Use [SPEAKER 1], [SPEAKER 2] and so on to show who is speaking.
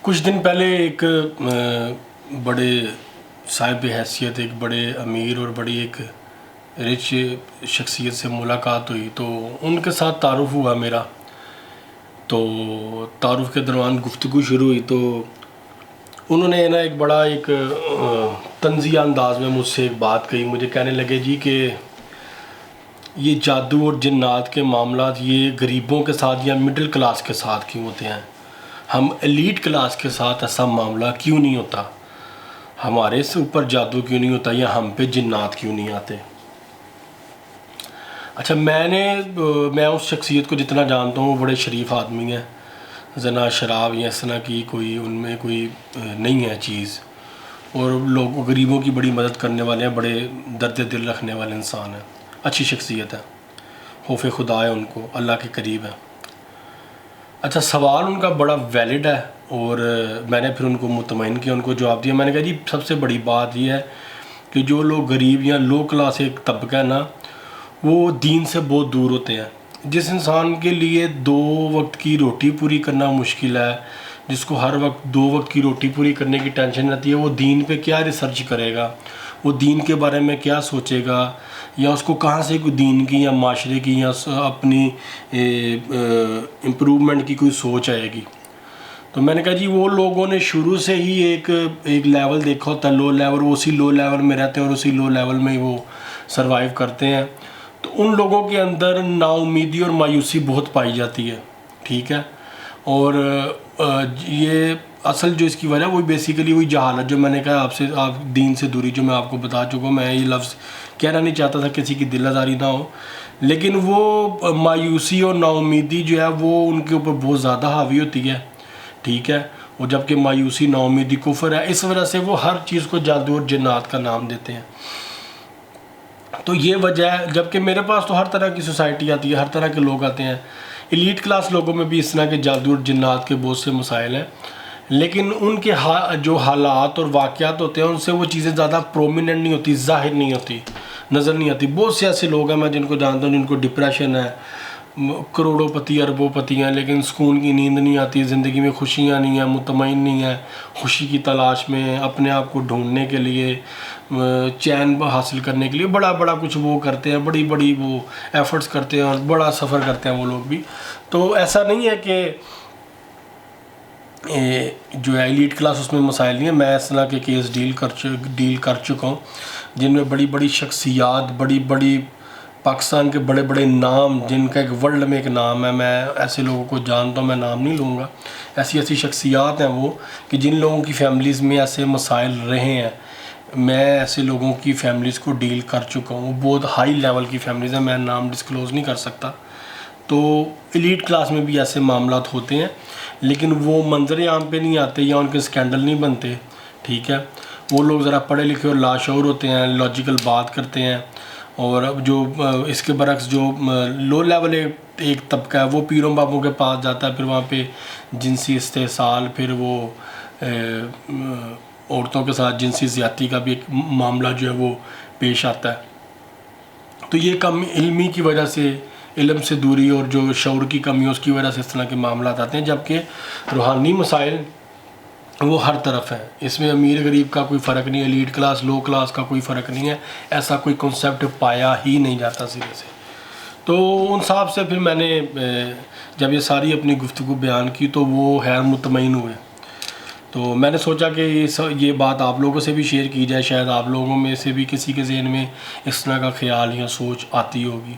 [SPEAKER 1] کچھ دن پہلے ایک بڑے صاحب حیثیت ایک بڑے امیر اور بڑی ایک رچ شخصیت سے ملاقات ہوئی، تو ان کے ساتھ تعارف ہوا میرا. تو تعارف کے دوران گفتگو شروع ہوئی تو انہوں نے ایک بڑا ایک طنزیہ انداز میں مجھ سے ایک بات کہی. مجھے کہنے لگے جی کہ یہ جادو اور جنات کے معاملات یہ غریبوں کے ساتھ یا مڈل کلاس کے ساتھ کیوں ہوتے ہیں، ہم ایلیٹ کلاس کے ساتھ ایسا معاملہ کیوں نہیں ہوتا، ہمارے سے اوپر جادو کیوں نہیں ہوتا یا ہم پہ جنات کیوں نہیں آتے. اچھا، میں اس شخصیت کو جتنا جانتا ہوں وہ بڑے شریف آدمی ہیں، زنا شراب یا اس طرح کی کوئی ان میں کوئی نہیں ہے چیز، اور لوگوں غریبوں کی بڑی مدد کرنے والے ہیں، بڑے درد دل رکھنے والے انسان ہیں، اچھی شخصیت ہے، خوف خدا ہے ان کو، اللہ کے قریب ہے. اچھا، سوال ان کا بڑا ویلڈ ہے اور میں نے پھر ان کو مطمئن کیا، ان کو جواب دیا. میں نے کہا جی سب سے بڑی بات یہ ہے کہ جو لوگ غریب یا لو کلاس ایک طبقہ ہے نا، وہ دین سے بہت دور ہوتے ہیں. جس انسان کے لیے 2 وقت کی روٹی پوری کرنا مشکل ہے، جس کو ہر وقت 2 وقت کی روٹی پوری کرنے کی ٹینشن رہتی ہے، وہ دین پہ کیا ریسرچ کرے گا، وہ دین کے بارے میں کیا سوچے گا، یا اس کو کہاں سے کوئی دین کی یا معاشرے کی یا اپنی امپروومنٹ کی کوئی سوچ آئے گی. تو میں نے کہا جی وہ لوگوں نے شروع سے ہی ایک لیول دیکھا ہوتا ہے، لو لیول، وہ اسی لو لیول میں رہتے ہیں اور اسی لو لیول میں ہی وہ سروائیو کرتے ہیں. تو ان لوگوں کے اندر نا امیدی اور مایوسی بہت پائی جاتی ہے، ٹھیک ہے. اور یہ اصل جو اس کی وجہ وہی بیسیکلی وہی جہالت، جو میں نے کہا آپ دین سے دوری، جو میں آپ کو بتا چکا ہوں. میں یہ لفظ کہنا نہیں چاہتا تھا کسی کی دل آزاری نہ ہو، لیکن وہ مایوسی اور نا امیدی جو ہے وہ ان کے اوپر بہت زیادہ حاوی ہوتی ہے، ٹھیک ہے. اور جب کہ مایوسی نا امیدی کفر ہے، اس وجہ سے وہ ہر چیز کو جادو اور جنات کا نام دیتے ہیں. تو یہ وجہ ہے. جب کہ میرے پاس تو ہر طرح کی سوسائٹی آتی ہے، ہر طرح کے لوگ آتے ہیں. ایلیٹ کلاس لوگوں میں بھی اس طرح کے جادو اور جنات کے بہت سے مسائل ہیں، لیکن ان کے جو حالات اور واقعات ہوتے ہیں ان سے وہ چیزیں زیادہ پرومیننٹ نہیں ہوتی، ظاہر نہیں ہوتی، نظر نہیں آتی. بہت سے ایسے لوگ ہیں میں جن کو جانتا ہوں جن کو ڈپریشن ہے، کروڑوں پتی اربوں پتی ہیں، لیکن سکون کی نیند نہیں آتی، زندگی میں خوشیاں نہیں ہیں، مطمئن نہیں ہیں، خوشی کی تلاش میں، اپنے آپ کو ڈھونڈنے کے لیے، چین حاصل کرنے کے لیے بڑا کچھ وہ کرتے ہیں، بڑی وہ ایفرٹس کرتے ہیں اور بڑا سفر کرتے ہیں وہ لوگ بھی. تو ایسا نہیں ہے کہ جو ہے ایلیٹ کلاس اس میں مسائل نہیں ہیں. میں اس طرح کے کیس ڈیل کر چکا ہوں جن میں بڑی شخصیات، بڑی پاکستان کے بڑے نام، جن کا ایک ورلڈ میں ایک نام ہے. میں ایسے لوگوں کو جانتا ہوں، میں نام نہیں لوں گا. ایسی شخصیات ہیں وہ کہ جن لوگوں کی فیملیز میں ایسے مسائل رہے ہیں. میں ایسے لوگوں کی فیملیز کو ڈیل کر چکا ہوں، بہت ہائی لیول کی فیملیز ہیں، میں نام ڈسکلوز نہیں کر سکتا. تو ایلیٹ کلاس میں بھی ایسے معاملات ہوتے ہیں، لیکن وہ منظر عام پہ نہیں آتے یا ان کے اسکینڈل نہیں بنتے، ٹھیک ہے. وہ لوگ ذرا پڑھے لکھے اور لاشعور ہوتے ہیں، لاجیکل بات کرتے ہیں. اور جو اس کے برعکس جو لو لیول ایک طبقہ ہے وہ پیروں بابوں کے پاس جاتا ہے، پھر وہاں پہ جنسی استحصال، پھر وہ عورتوں کے ساتھ جنسی زیادتی کا بھی ایک معاملہ جو ہے وہ پیش آتا ہے. تو یہ کم علمی کی وجہ سے، علم سے دوری اور جو شعور کی کمی ہے اس کی وجہ سے اس طرح کے معاملات آتے ہیں. جبکہ روحانی مسائل وہ ہر طرف ہیں، اس میں امیر غریب کا کوئی فرق نہیں، ایلیٹ کلاس لو کلاس کا کوئی فرق نہیں ہے. ایسا کوئی کنسیپٹ پایا ہی نہیں جاتا سرے سے. تو ان صاحب سے پھر میں نے جب یہ ساری اپنی گفتگو بیان کی تو وہ خیر مطمئن ہوئے. تو میں نے سوچا کہ یہ بات آپ لوگوں سے بھی شیئر کی جائے، شاید آپ لوگوں میں سے بھی کسی کے ذہن میں اس طرح کا خیال یا سوچ آتی ہوگی.